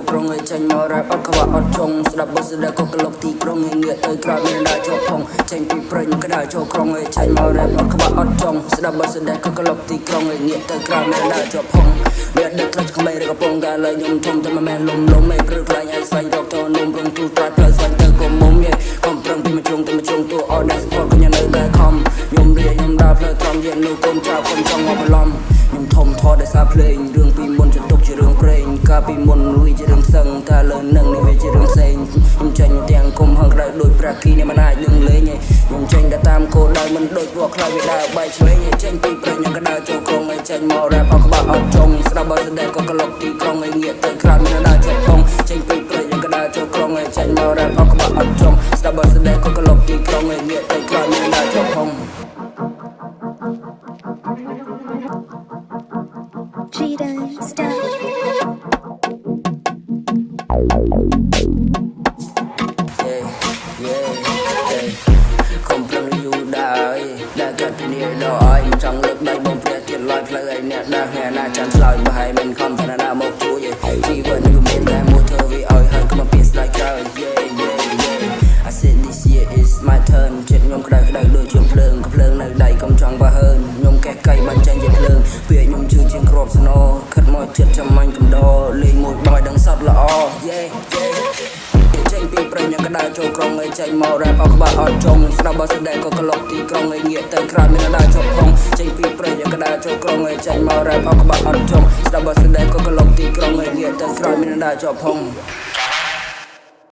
ក្រុងឲ្យចាញ់មករ៉ាប់អត់ខ្វះអត់ចុងស្ដាប់បទស្ដាប់ក៏ក្លុកទីក្រុងឲ្យងាកទៅក្រៅមានដាច់ជាប់ផងចេញពីព្រៃក្តៅចូលក្រុងឲ្យចាញ់មករ៉ាប់អត់ខ្វះអត់ចុងស្ដាប់បទស្ដាប់ក៏ក្លុកទីក្រុងឲ្យងាកទៅក្រៅមានដាច់ជាប់ផងវាដឹកក្លាច់ក្មេងឬកំពុងតែលើខ្ញុំធំតែមិនមែនលំឯព្រឹកខ្លាញ់ឲ្យស្វែងរកតនំរងទូត្រាត្រូវស្វែងទៅកុំមុំយេកុំប្រឹងពីមកជុំទៅមកជុំតួអត់ដាក់ស្ពតក៏ញ៉ាំនៅតែខំខ្ញុំរៀនខ្ញុំដើរផ្លូវត្រង់យាននោះកូនចៅកូនចង់មកបន្លំខ្ញុំធំថតដោយសារភ្លេងរឿងពីមុនចតុកជារឿងព្រេងកាលពីមុនវាជារឿងសឹងតែលើនឹងនេះវាជារឿងផ្សេងខ្ញុំចេញទាំងគុំហឹងក្តៅដូចប្រាគីនេះមិនអាចនឹងលេងខ្ញុំចេញតែតាមគោលដៅមិនដូចពួកខ្លាចវាដើរបែកឆ្វេងចេញពីព្រៃខ្ញុំក្តៅចូលក្រុងឲ្យចេញមករ៉ាប់អត់ក្បត់អត់ចុងស្ដាប់បទស្ដាប់ក៏ក្លុកទីក្រុងឲ្យងាកទៅក្រៅមានដើរជាប់ផងចេញពីព្រៃខ្ញុំក្តៅចូលក្រុងឲ្យចេញមករ៉ាប់អត់ក្បត់អត់ចុងស្ដាប់បទស្ដាប់ក៏ក្លុកទីក្រុងឲ្យងាកទៅក្រៅមានដើរជាប់ផងCheetah style. Không plong you die đã cắt thì nhiều đòi trong lớp đây bông phía tiền lòi play ấy nè đang nghe na chán lòi và hai mình không thể nào một chú vậy chỉ vẫn người miền Nam mua thơ vì ơi hơi có một piece like girl I said this year is my turn chuyện nhung cái đời đôi chuyện phượng nơi đây công trọng và hơn nhung kẹt cây bàn chân dẹp lương về nhung chưa trên crop snow khát mỏi chết trong anh cầm đo lên một bài đằng sắt làចេញពីព្រៃញ៉ាំក្តៅចូលក្រុងឲ្យចេញមករ៉ាប់អត់ក្បត់អត់ចុងស្ដាប់បទស្ដាប់ក៏ក្លុកទីក្រុងឲ្យងាកទៅក្រៅមានដើរជាប់ផងចេញពីព្រៃញ៉ាំក្តៅចូលក្រុងឲ្យចេញមករ៉ាប់អត់ក្បត់អត់ចុងស្ដាប់បទស្ដាប់ក៏ក្លុកទីក្រុងឲ្យងាកទៅក្រៅមានដើរជាប់ផង